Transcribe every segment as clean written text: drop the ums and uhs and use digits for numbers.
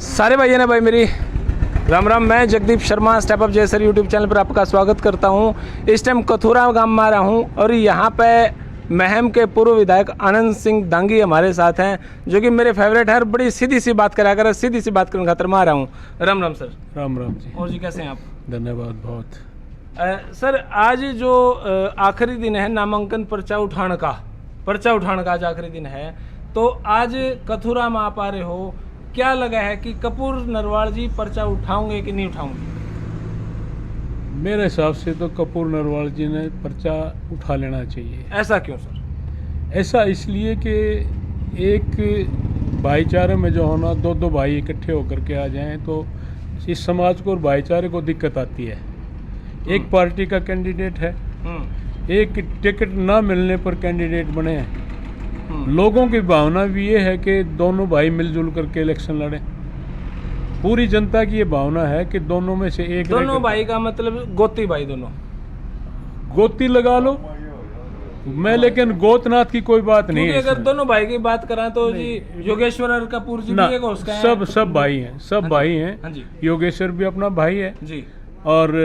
सारे भाइयों ने भाई मेरी राम राम। मैं Jagdeep Sharma step up Jaisar YouTube channel पर आपका स्वागत करता हूं। इस टाइम कथुरा गांव में आ रहा हूं और यहां पे महम के पूर्व विधायक आनंद सिंह दांगी हमारे साथ हैं, जो कि मेरे फेवरेट है और बड़ी सीधी सी बात करा कर सीधी सी बात करने खातर मैं आ रहा हूँ। राम राम सर। राम राम जी। और जी कैसे हैं आप? धन्यवाद बहुत। सर आज जो आखिरी दिन है नामांकन पर्चा उठाने का आज आखिरी दिन है, तो आज कथुरा में आप आ रहे हो, क्या लगा है कि कपूर नरवाल जी पर्चा उठाओगे कि नहीं उठाओगे? मेरे हिसाब से तो कपूर नरवाल जी ने पर्चा उठा लेना चाहिए। ऐसा क्यों सर? ऐसा इसलिए कि एक भाईचारे में जो होना, दो भाई इकट्ठे होकर के आ जाएं तो इस समाज को और भाईचारे को दिक्कत आती है। एक पार्टी का कैंडिडेट है, एक टिकट ना मिलने पर कैंडिडेट बने हैं। लोगों की भावना भी ये है कि दोनों भाई मिलजुल करके इलेक्शन लड़ें। पूरी जनता की ये भावना है कि दोनों में से एक, दोनों भाई का मतलब गोती भाई, दोनों गोती लगा लो मैं, लेकिन गोतनाथ की कोई बात नहीं है। अगर दोनों भाई की बात करें तो जी योगेश्वर और कपूर जी भी एक उसका है। सब भाई हैं, सब भाई हैं। हाँ जी। योगेश्वर भी अपना भाई है जी, और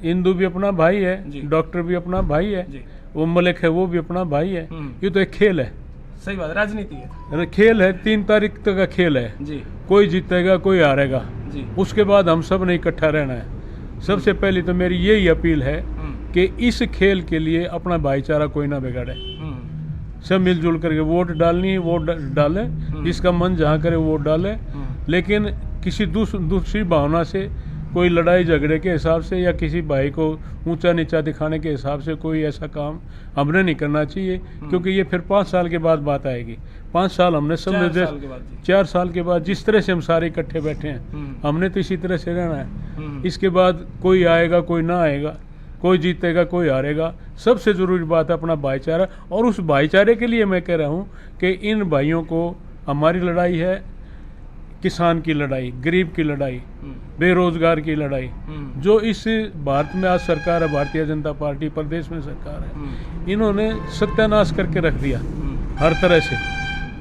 इंदू भी अपना भाई है, डॉक्टर भी अपना भाई है, वो मलिक है वो भी अपना भाई है। ये तो एक खेल है। सही बात, राजनीति है, खेल है। 3 तारीख तक का खेल है जी। कोई जीतेगा कोई हारेगा जी। उसके बाद हम सब ने इकट्ठा रहना है। सबसे पहले तो मेरी यही अपील है कि इस खेल के लिए अपना भाईचारा कोई ना बिगाड़े। सब मिलजुल करके वोट डालनी है, वोट डाले, जिसका मन जहाँ करे वोट डाले, लेकिन किसी दूसरी भावना से, कोई लड़ाई झगड़े के हिसाब से या किसी भाई को ऊंचा नीचा दिखाने के हिसाब से कोई ऐसा काम हमने नहीं करना चाहिए, क्योंकि ये फिर 5 साल के बाद बात आएगी। 5 साल हमने सब 4 साल के बाद जिस तरह से हम सारे इकट्ठे बैठे हैं, हमने तो इसी तरह से रहना है। इसके बाद कोई आएगा कोई ना आएगा, कोई जीतेगा कोई हारेगा, सबसे ज़रूरी बात है अपना भाईचारा। और उस भाईचारे के लिए मैं कह रहा हूँ कि इन भाइयों को, हमारी लड़ाई है किसान की लड़ाई, गरीब की लड़ाई, बेरोजगार की लड़ाई। जो इस भारत में आज सरकार है, भारतीय जनता पार्टी प्रदेश में सरकार है, इन्होंने सत्यानाश करके रख दिया हर तरह से।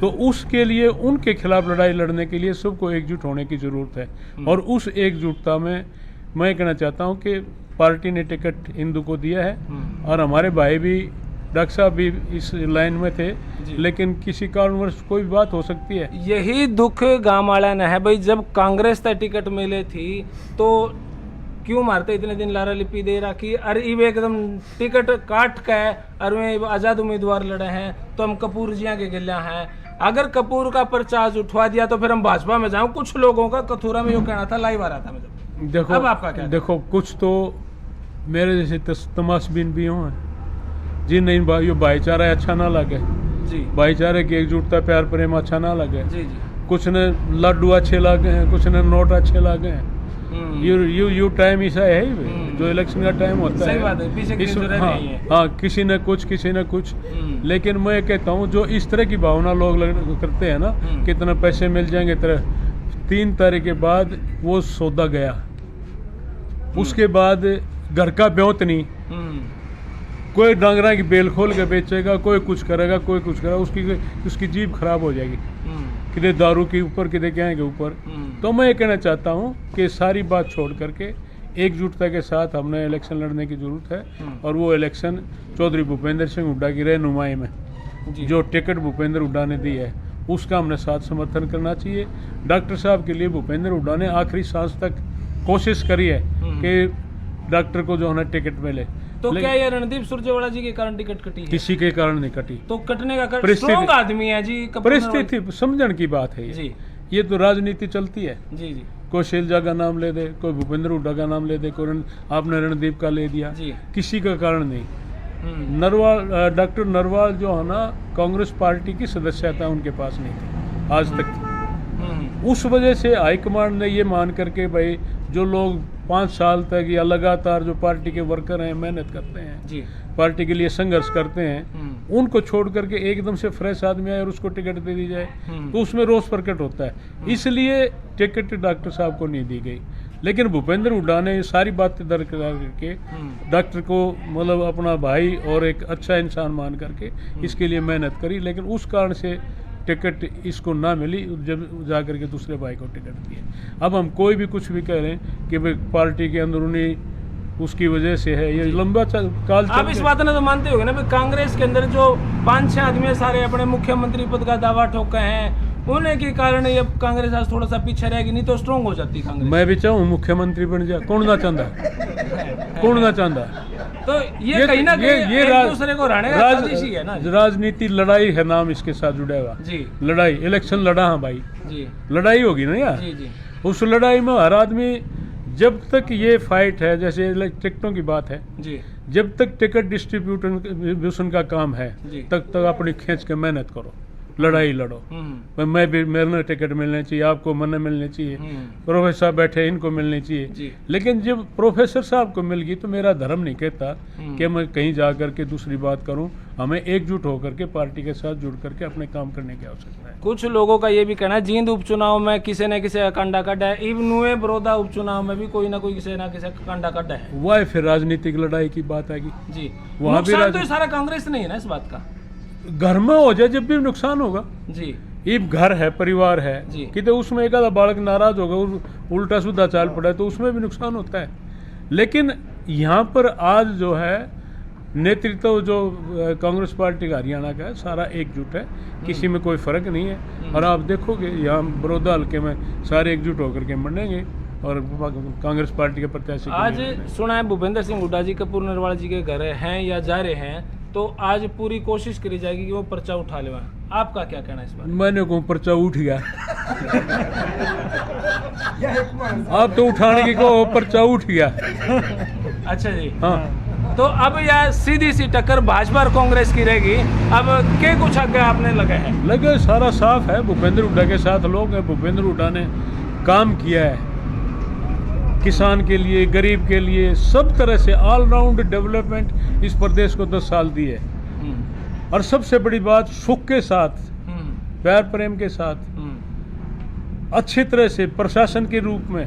तो उसके लिए, उनके खिलाफ लड़ाई लड़ने के लिए सबको एकजुट होने की ज़रूरत है। और उस एकजुटता में मैं कहना चाहता हूँ कि पार्टी ने टिकट इंदू को दिया है और हमारे भाई भी, डॉक्टर साहब भी इस लाइन में थे, लेकिन किसी कारणवश कोई बात हो सकती है। यही दुख गांव वाला ने है भाई। जब कांग्रेस तक टिकट मिले थी तो क्यों मारते इतने दिन लारा लिपि दे रखी, अरे ये एकदम टिकट काट के और वे आज़ाद उम्मीदवार लड़े हैं तो हम कपूर जिया के गिल्या हैं। अगर कपूर का पर्चा आज उठवा दिया तो फिर हम भाजपा में जाऊं। कुछ लोगों का कथुरा में यो कहना था, लाइव आ रहा था। मैं देखो, अब आपका क्या? देखो, कुछ तो मेरे जैसे तमाशबीन भी हों जिन इन भाइयों भाईचारा अच्छा ना लगे जी, भाईचारे की एकजुटता प्यार प्रेम अच्छा ना लगे जी जी। कुछ ने लड्डू अच्छे लगे हैं, कुछ ने नोट अच्छे लगे हैं। यू टाइम ऐसा है ही जो इलेक्शन का टाइम होता है। बात है, पीछे हाँ, किसी ने कुछ। लेकिन मैं कहता हूँ जो इस तरह की भावना लोग करते हैं ना, कितना पैसे मिल जाएंगे तरह, 3 तारीख के बाद वो सौदा गया। उसके बाद घर का ब्योत नहीं, कोई डांगरा की बेल खोल के बेचेगा, कोई कुछ करेगा, कोई कुछ करेगा, उसकी जीभ खराब हो जाएगी, किधर दारू के ऊपर किधर क्या के ऊपर। तो मैं ये कहना चाहता हूँ कि सारी बात छोड़ करके एकजुटता के साथ हमने इलेक्शन लड़ने की जरूरत है। और वो इलेक्शन चौधरी भूपेंद्र सिंह हुड्डा की रहनुमाई में जो टिकट भूपेंद्र हुड्डा ने दी है, उसका हमने साथ समर्थन करना चाहिए। डॉक्टर साहब के लिए भूपेंद्र हुड्डा ने आखिरी सांस तक कोशिश करी है कि डॉक्टर को जो है टिकट मिले। तो क्या ये रणदीप सुरजेवाला जी के कारण टिकट कटी है? किसी के कारण नहीं कटी। तो कटने का कारण स्ट्रॉन्ग आदमी है जी, परिस्थिति समझण की बात है जी। ये तो राजनीति चलती है जी जी। कोई शैलजा का नाम ले दे, कोई भूपेंद्र हुड्डा का नाम ले दे, कोई आपने रणदीप का ले दिया जी। किसी का कारण नहीं। नरवाल, डॉक्टर नरवाल जो है ना, कांग्रेस पार्टी की सदस्यता उनके पास नहीं थी आज तक थी। उस वजह से हाईकमांड ने ये मान करके, भाई जो लोग 5 साल तक या लगातार जो पार्टी के वर्कर हैं, मेहनत करते हैं जी, पार्टी के लिए संघर्ष करते हैं, उनको छोड़ करके एकदम से फ्रेश आदमी आए और उसको टिकट दे दी जाए तो उसमें रोष प्रकट होता है। इसलिए टिकट डॉक्टर साहब को नहीं दी गई। लेकिन भूपेंद्र हुड्डा ने सारी बातें दरकिनार करके डॉक्टर को मतलब अपना भाई और एक अच्छा इंसान मान करके इसके लिए मेहनत करी। लेकिन उस कारण से टिकट इसको ना मिली, जब जा करके दूसरे भाई को टिकट दिए। अब हम कोई भी कुछ भी कह रहे हैं कि भाई पार्टी के अंदरूनी उसकी वजह से है, ये लंबा काल आप इस बात ने तो मानते होगे ना, कांग्रेस के अंदर जो 5-6 आदमी सारे अपने मुख्यमंत्री पद का दावा ठोके हैं, उन्हीं के कारण ये कांग्रेस आज थोड़ा सा पीछे रहेगी, नहीं तो स्ट्रांग हो जाती कांग्रेस। मैं भी चाहूँ मुख्यमंत्री बन जाए, कौन ना चाहता, कौन ना चाहता। तो ये कहीं ना कहीं एक दूसरे को हराने का साजिश ही है ना। राजनीति लड़ाई है, नाम इसके साथ जुड़ा हुआ जी। लड़ाई, इलेक्शन लड़ा, हाँ भाई जी, लड़ाई होगी ना यार। जी जी। उस लड़ाई में हर आदमी, जब तक ये फाइट है, जैसे टिकटों की बात है जी, जब तक टिकट डिस्ट्रीब्यूशन का काम है तब तक अपनी खींच के मेहनत करो, लड़ाई लड़ो। मैं भी, मेरे टिकट मिलने चाहिए, आपको मन मिलने चाहिए, प्रोफेसर साहब बैठे इनको मिलने चाहिए। लेकिन जब प्रोफेसर साहब को मिल गई तो मेरा धर्म नहीं कहता कि मैं कहीं जा करके दूसरी बात करूं। हमें एकजुट होकर के पार्टी के साथ जुड़ करके अपने काम करने की आवश्यकता है। कुछ लोगों का ये भी कहना है जींद उपचुनाव में किसी न किसी का कंडा कड्डा है, इवन नुए बड़ौदा उपचुनाव में भी कोई ना कोई किसी न किसी का कंडा कड्डा है। वह फिर राजनीतिक लड़ाई की बात आएगी जी। वहाँ भी तो सारा कांग्रेस नहीं है ना इस बात का। घर में हो जाए जब भी नुकसान होगा जी। ये घर है, परिवार है कि तो उसमें एक आधा बालक नाराज होगा, उल्टा सीधा चाल पड़ा है तो उसमें भी नुकसान होता है। लेकिन यहाँ पर आज जो है नेतृत्व जो कांग्रेस पार्टी का हरियाणा का है, सारा एकजुट है, किसी में कोई फर्क नहीं है। और आप देखोगे यहाँ बड़ौदा हल्के में सारे एकजुट होकर के मंडेंगे और कांग्रेस पार्टी के प्रत्याशी। आज सुना है भूपेंद्र सिंह हुड्डा जी कपूर नरवाल जी के घर हैं या जा रहे हैं, तो आज पूरी कोशिश करी जाएगी कि वो पर्चा उठा ले। आपका क्या कहना है इस बार? मैंने कहूँ पर्चा उठ गया आप तो उठाने की कहो, पर्चा उठ गया। अच्छा जी। हाँ। तो अब यह सीधी सी टक्कर भाजपा और कांग्रेस की रहेगी। अब के कुछ आगे आपने लगे हैं? लगे सारा साफ है, भूपेंद्र हुड्डा के साथ लोग हैं। भूपेंद्र हुड्डा ने काम किया है किसान के लिए, गरीब के लिए, सब तरह से ऑलराउंड डेवलपमेंट इस प्रदेश को 10 साल दी है। और सबसे बड़ी बात, सुख के साथ, प्यार प्रेम के साथ, अच्छी तरह से प्रशासन के रूप में,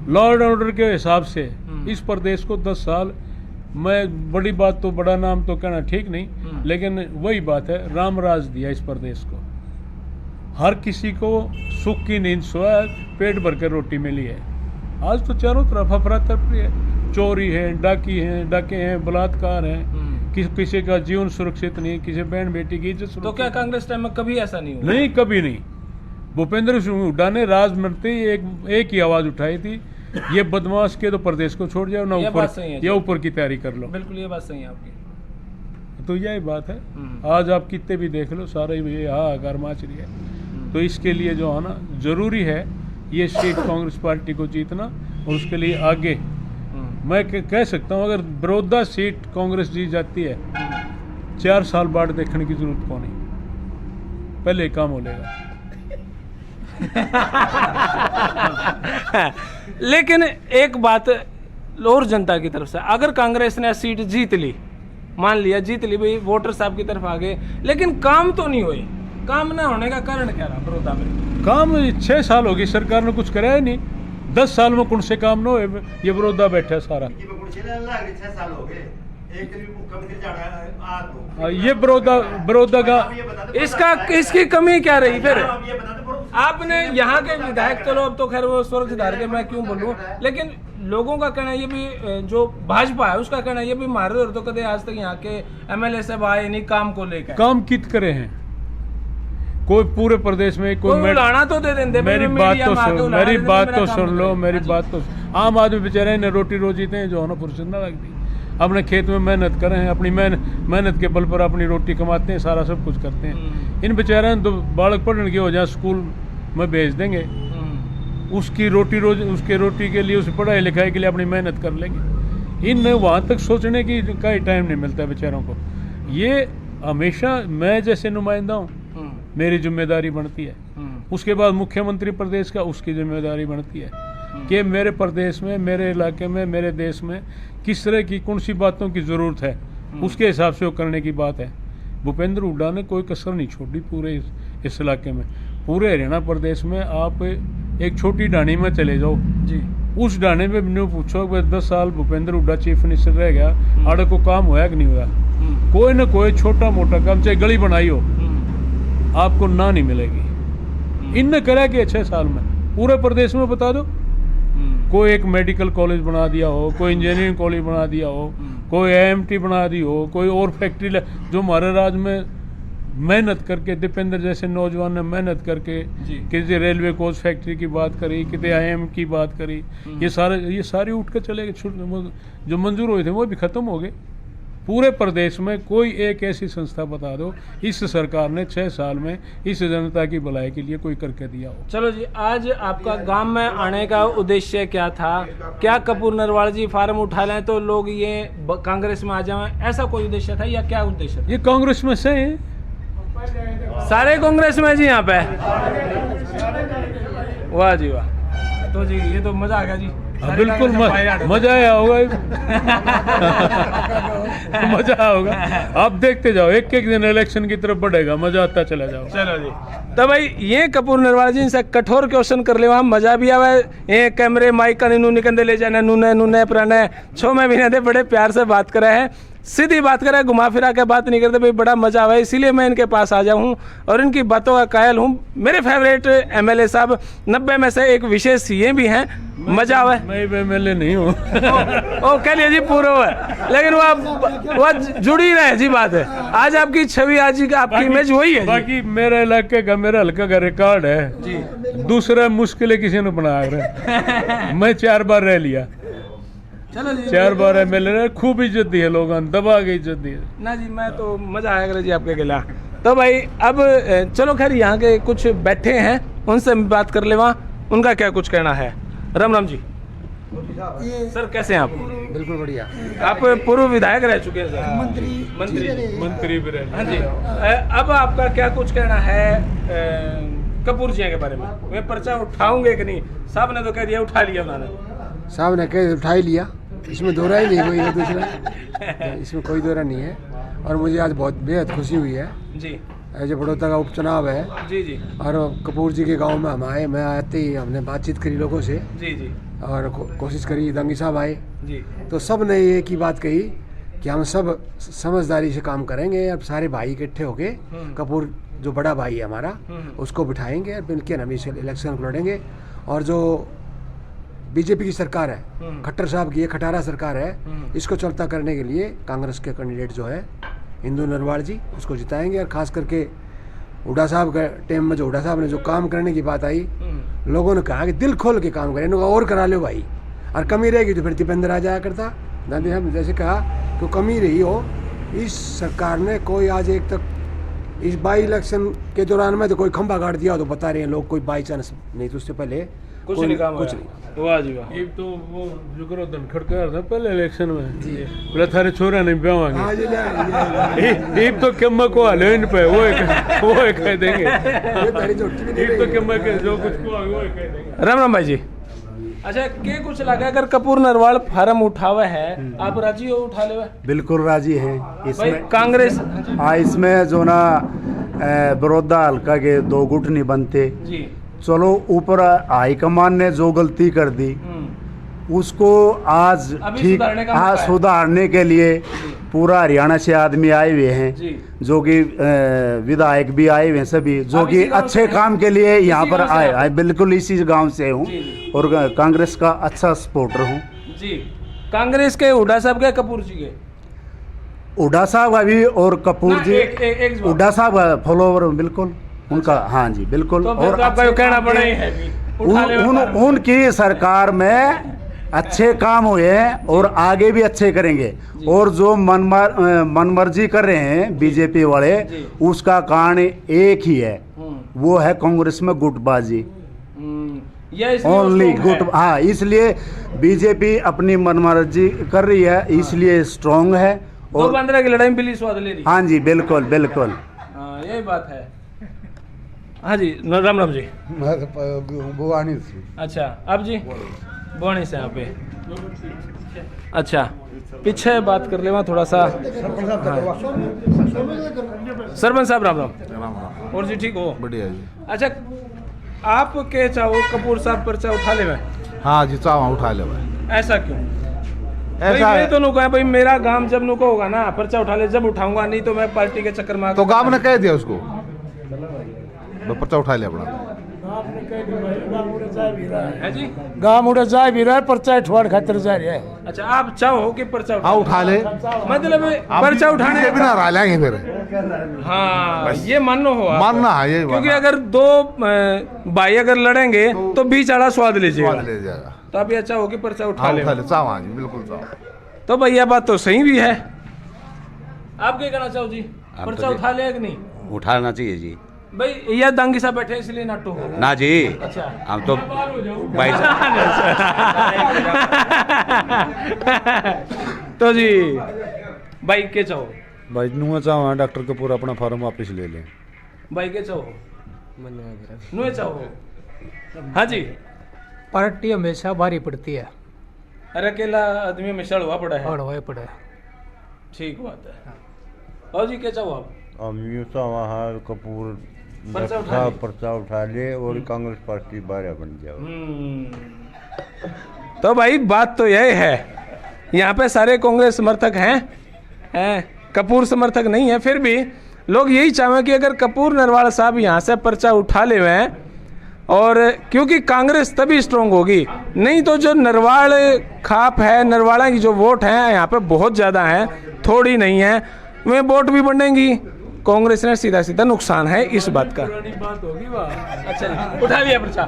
लॉ एंड ऑर्डर के हिसाब से इस प्रदेश को 10 साल, मैं बड़ी बात तो, बड़ा नाम तो कहना ठीक नहीं, लेकिन वही बात है, राम राज दिया इस प्रदेश को। हर किसी को सुख की नींद सोया, पेट भर कर रोटी मिली है। आज तो चारों तरफ अफरा तफरी है, चोरी है, डाके हैं, बलात्कार हैं, किसी का जीवन सुरक्षित नहीं, किसी बहन बेटी की इज्जत। तो क्या कांग्रेस टाइम में कभी ऐसा नहीं हुआ? नहीं, कभी नहीं। भूपेंद्र सिंह हुड्डा ने राज मरते ही एक ही आवाज उठाई थी, ये बदमाश के तो प्रदेश को छोड़ जाओ ना, ऊपर या ऊपर की तैयारी कर लो। बिल्कुल ये बात सही है आपकी। तो यही बात है। आज आप कितने भी देख लो, सारे ये हाहाकार मच रही है। तो इसके लिए जो है ना, जरूरी है ये सीट कांग्रेस पार्टी को जीतना, और उसके लिए आगे मैं कह सकता हूँ, अगर बड़ौदा सीट कांग्रेस जीत जाती है, 4 साल बाद देखने की जरूरत कौन है, पहले ही काम हो लेगा। लेकिन एक बात और जनता की तरफ से, अगर कांग्रेस ने सीट जीत ली, मान लिया जीत ली, भाई वोटर साहब की तरफ आ गए, लेकिन काम तो नहीं हुए। काम ना होने का कारण क्या रहा बड़ौदा में? काम 6 साल हो गई, सरकार ने कुछ कराया नहीं। 10 साल में कौन से काम न हुए? ये बड़ौदा बैठा सारा, ये बड़ौदा का इसकी कमी क्या रही फिर? आपने यहाँ के विधायक, चलो अब तो खैर वो स्वर्ग सिधार के, मैं क्यों बोलूँ, लेकिन लोगों का कहना ये भी, जो भाजपा है उसका कहना ये भी, मारे और तो कदे आज तक यहाँ के MLA सब आए नहीं काम को लेकर। काम कित करे हैं? कोई पूरे प्रदेश में कोई उड़ाना तो दे देंगे। मेरी बात तो सुन लो, मेरी बात तो। आम आदमी बेचारे ने रोटी रोजी थे, जो है ना फुर्सत ना लगती, अपने खेत में मेहनत करें हैं, अपनी मेहनत के बल पर अपनी रोटी कमाते हैं, सारा सब कुछ करते हैं। इन बेचारे तो बालक पढ़ने के हो जाए स्कूल में भेज देंगे, उसकी उसके रोटी के लिए, उस पढ़ाई लिखाई के लिए अपनी मेहनत कर लेंगे। इन वहाँ तक सोचने की कहीं टाइम नहीं मिलता बेचारों को। ये हमेशा मैं जैसे नुमाइंदा हूँ, मेरी जिम्मेदारी बनती है। उसके बाद मुख्यमंत्री प्रदेश का, उसकी जिम्मेदारी बनती है कि मेरे प्रदेश में, मेरे इलाके में, मेरे देश में किस तरह की कौन सी बातों की ज़रूरत है, उसके हिसाब से वो करने की बात है। भूपेंद्र हुड्डा ने कोई कसर नहीं छोड़ी पूरे इस इलाके में। पूरे हरियाणा प्रदेश में आप एक छोटी ढाणी में चले जाओ जी, उस ढाणे में मैंने पूछो कि 10 साल भूपेंद्र हुड्डा चीफ मिनिस्टर रह गया, आड़े को काम होया कि नहीं हुआ? कोई ना कोई छोटा मोटा काम, चाहे गली बनाई हो, आपको ना नहीं मिलेगी। इनने करा कि 6 साल में पूरे प्रदेश में बता दो, कोई एक मेडिकल कॉलेज बना दिया हो, कोई इंजीनियरिंग कॉलेज बना दिया हो, कोई AMT बना दी हो, कोई और फैक्ट्री जो हमारे राज्य में मेहनत करके, दीपेंद्र जैसे नौजवान ने मेहनत करके किसी रेलवे कोच फैक्ट्री की बात करी, किसी IIM की बात करी, ये सारे उठ कर चले गए। जो मंजूर हुए थे वो भी खत्म हो गए। पूरे प्रदेश में कोई एक ऐसी संस्था बता दो इस सरकार ने 6 साल में इस जनता की भलाई के लिए कोई करके दिया हो। चलो जी, आज आपका गांव में आने का उद्देश्य क्या था? क्या कपूर नरवाल जी फार्म उठा लें तो लोग ये कांग्रेस में आ जाएं, ऐसा कोई उद्देश्य था या क्या उद्देश्य था? ये कांग्रेस में से हैं, सारे कांग्रेस में जी यहाँ पे। वाह जी वाह, तो जी ये तो मजा आ गया जी। बिल्कुल मजा आया होगा। मजा होगा, आप देखते जाओ, एक एक दिन इलेक्शन की तरफ बढ़ेगा, मजा आता चला जाओ। चलो जी, तो भाई ये कपूर नरवाल जी से कठोर क्वेश्चन कर ले, वहाँ मजा भी आवे। ये कैमरे माइक का नू निकंदे ले जाने नूने पुराने 6 महीने दे बड़े प्यार से बात करे हैं, सीधी बात करे, घुमा फिरा के बात नहीं करते भाई, बड़ा मजा आवा। इसीलिए मैं इनके पास आ जाऊँ और इनकी बातों का कायल हूँ। मेरे फेवरेट MLA साहब 90 में से एक विशेष ये भी हैं, मजा आवे। मैं MLA नहीं हूँ। ओ कह लिया जी पूर्व है, लेकिन वो जुड़ी रहे जी बात है। आज आपकी छवि, आज आपकी इमेज वही है। बाकी मेरे इलाके का, मेरे हल्का का रिकॉर्ड है जी, दूसरा मुश्किल किसी ने बनाया रहा। मैं 4 बार रह लिया, चलो जी 4 बार MLA, खूब इज्जत दी है, लोगों ने दबा के इज्जत दी है ना जी। मैं तो मजा आएगा जी आपके खिला। तो भाई अब चलो खैर, यहाँ के कुछ बैठे हैं, उनसे बात कर ले, वहाँ उनका क्या कुछ कहना है। राम राम जी। सर कैसे हैं आप? बिल्कुल बढ़िया। आप पूर्व विधायक रह चुके हैं सर, मंत्री भी रहे। हाँ जी। अब आपका क्या कुछ कहना है कपूर जी के बारे में? मैं पर्चा उठाऊंगे कि नहीं? साहब ने तो कह दिया उठा लिया उन्होंने। साहब ने कह उठा ही लिया, इसमें दोहरा ही नहीं कोई है दूसरा, इसमें कोई दोहरा नहीं है। और मुझे आज बहुत बेहद खुशी हुई है जी। जो बड़ौदा का उपचुनाव है जी जी, और कपूर जी के गांव में हम आए, मैं आते ही हमने बातचीत करी लोगों से जी जी, और कोशिश करी, दंगी साहब आए जी, तो सब ने एक ही बात कही कि हम सब समझदारी से काम करेंगे। अब सारे भाई इकट्ठे होके कपूर जो बड़ा भाई है हमारा उसको बिठाएंगे और मिलकर हम इस इलेक्शन को लड़ेंगे। और जो बीजेपी की सरकार है, खट्टर साहब की, ये खटारा सरकार है, इसको चलता करने के लिए कांग्रेस के कैंडिडेट जो है इंदु नरवाल जी, उसको जिताएंगे। और खास करके हुड्डा साहब के टाइम में जो हुड्डा साहब ने जो काम करने की बात आई, लोगों ने कहा कि दिल खोल के काम करें, इनको और करा लो भाई, और कमी रहेगी तो फिर दीपेंद्र आ जाया करता। गांधी साहब ने जैसे कहा कि कमी रही हो, इस सरकार ने कोई आज एक तक इस बाई इलेक्शन के दौरान में तो कोई खंभा गाड़ दिया हो तो बता रहे हैं लोग, कोई बाई चांस नहीं, तो उससे पहले कुछ नहीं काम कुछ नहीं। नहीं। वाह जी वाह। ये तो वो जुगरो धनखड़ कर था पहले इलेक्शन में, बोला थारे छोरा नहीं ब्यावांगे, ये तो कम्मा को हाले इन पे, वो कह देंगे, ये तो कम्मा के जो कुछ को वो कह देंगे। राम राम भाई जी। अच्छा, के कुछ लगा अगर कपूर नरवाल फार्म उठावे है, आप राजी हो उठा ले? बिल्कुल राजी हैं भाई इसमें। कांग्रेस हाँ, इसमें जो ना बड़ौदा हल्का के 2 गुट नहीं बनते। जी, चलो ऊपर हाईकमान ने जो गलती कर दी उसको आज अभी ठीक, सुधारने का हाँ, मौका है। सुधारने के लिए पूरा हरियाणा से आदमी आए हुए हैं, जी। जो कि विधायक भी आए हुए हैं सभी, जो आप कि इसी गांव अच्छे से हैं? काम के लिए यहाँ इसी पर गांव से आए। आप? बिल्कुल इसी गांव से हूँ जी, जी। और कांग्रेस का अच्छा सपोर्टर हूँ। जी, कांग्रेस के हुड्डा साहब के कपूर जी के? हुड्डा साहब अभी और कपूर ना, जी, एक जवाब। हुड्डा साहब फॉलोवर बिल्कुल उनका, हाँ जी बिल्कुल। तो फिर और तो आपका अच्छे कहना काम पड़ा ही के- है भी, उठा ले फार्म। उनकी सरकार में अच्छे काम हुए हैं और आगे भी अच्छे करेंगे। और जो मनमर्जी कर रहे हैं बीजेपी वाले, उसका कारण एक ही है, वो है कांग्रेस में गुटबाजी, ये इसलिए ओनली उसको है। गुट। हाँ, इसलिए बीजेपी अपनी मनमर्जी कर रही है, इसलिए स्ट्रांग है। 2-15 की लड़ाई में बिल्ली स्वाद ले रही। हाँ जी बिल्कुल बिल्कुल। हाँ, यही बात है। हाँ जी, राम राम जी। बुआनी से। अच्छा, अब जी बोनी से यहाँ पे। अच्छा, पीछे बात कर ले वहाँ थोड़ा सा। सरपंच साहब राम राम। और जी ठीक हो? बढ़िया जी। अच्छा, आप के चाहो कपूर साहब पर्चा उठा ले में? हाँ जी, चावा उठा ले भाई। ऐसा क्यों? भाई ऐसा मैं है तो नुको है भाई, मेरा गांव जब नुको होगा ना पर्चा उठा ले, जब उठाऊंगा, नहीं तो मैं पार्टी के चक्कर में तो गांव ने कह दिया उसको, मैं पर्चा उठा लिया अपना। है जी। गाँव मुड़े जा भी रहा है, पर्चा ठोड़ खातिर जा रहा है। अच्छा, आप चाहो कि पर्चा हाँ उठा ले, मतलब पर्चा उठाने से बिना रह लेंगे फिर। हाँ, ये मानो हो आप। मानना है ये, क्योंकि अगर दो भाई अगर लड़ेंगे तो बीच आड़ा स्वाद लीजिएगा। स्वाद ले जाएगा। तो आप ये चाहो कि पर्चा उठा हाँ ले। उठा ले, चाहो हाँ जी, बिल्कुल चाहो। तो भैया बात तो सही भी है। आप क्या कहना चाहो जी, पर्चा उठा ले कि नहीं? उठाना चाहिए जी। भाई यह दांगी साहब बैठे इसलिए नाटो हो। ना जी, अच्छा, हम तो भाई तो जी भाई के चाहो? भाई नुआ चाहो डॉक्टर कपूर अपना फार्म वापस ले लें। भाई के चाहो? नुए चाहो? हाँ जी। पार्टी हमेशा भारी पड़ती है अरे अकेला आदमी में सड़ हुआ पड़ा है। हड़वाए पड़ा है। ठीक बात है। और जी क्या चाहो आप? हम यूँ तो वहाँ कपूर पर्चा उठा ले। पर्चा उठा ले और कांग्रेस पार्टी बारह बन जाओ। तो भाई बात तो यही है, यहाँ पे सारे कांग्रेस समर्थक हैं, कपूर समर्थक नहीं है। फिर भी लोग यही चाहें कि अगर कपूर नरवाल साहब यहाँ से पर्चा उठा ले हुए हैं, और क्योंकि कांग्रेस तभी स्ट्रोंग होगी, नहीं तो जो नरवाल खाप है, नरवाड़ा की जो वोट हैं यहाँ पे बहुत ज़्यादा हैं, थोड़ी नहीं है। वे वोट भी बढ़ेंगी, कांग्रेस ने सीधा सीधा नुकसान है इस बात का। बात होगी वाह। अच्छा, उठा लिया पर्चा।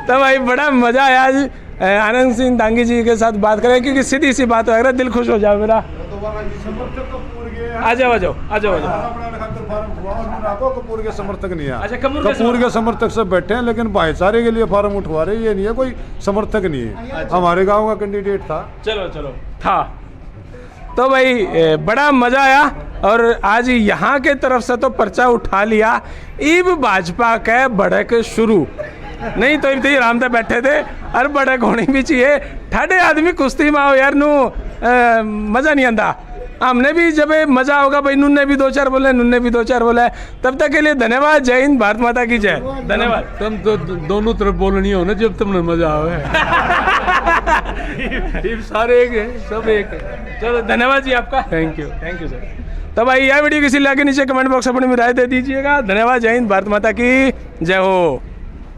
तो भाई बड़ा मजा आया आज आनंद सिंह दांगी जी के साथ बात करें, क्योंकि सीधी सी बात है, दिल खुश हो जाओ मेरा। आ जाओ आ जाओ आ जाओ आ जाओ। कपूर के समर्थक नहीं है। अच्छा, कपूर के समर्थक सब बैठे हैं, लेकिन भाईचारे के लिए फार्म उठवा रहे, ये नहीं है कोई समर्थक नहीं है। हमारे गांव का कैंडिडेट था। चलो चलो था। तो भाई बड़ा मजा आया, और आज यहाँ के तरफ से तो पर्चा उठा लिया। इब भाजपा के भड़क शुरू नहीं तो इतनी आराम से बैठे थे, और भड़क होनी भी चाहिए। ठाडे आदमी कुश्ती में आओ यार, नू मजा नहीं आता। हमने भी जब मजा होगा भाई, नुन्ने भी दो चार बोले, नुन्ने भी दो चार बोले। तब तक के लिए धन्यवाद। जय हिंद, भारत माता की जय। धन्यवाद। तुम तो दोनों तरफ बोलनी हो ना, जब तुमने मजा आवे। सारे एक है, सब एक है। चलो धन्यवाद जी आपका। Thank you sir. तो भाई यह वीडियो किसी लाके नीचे कमेंट बॉक्स अपनी राय दे दीजिएगा। धन्यवाद। जय हिंद, भारत माता की जय हो।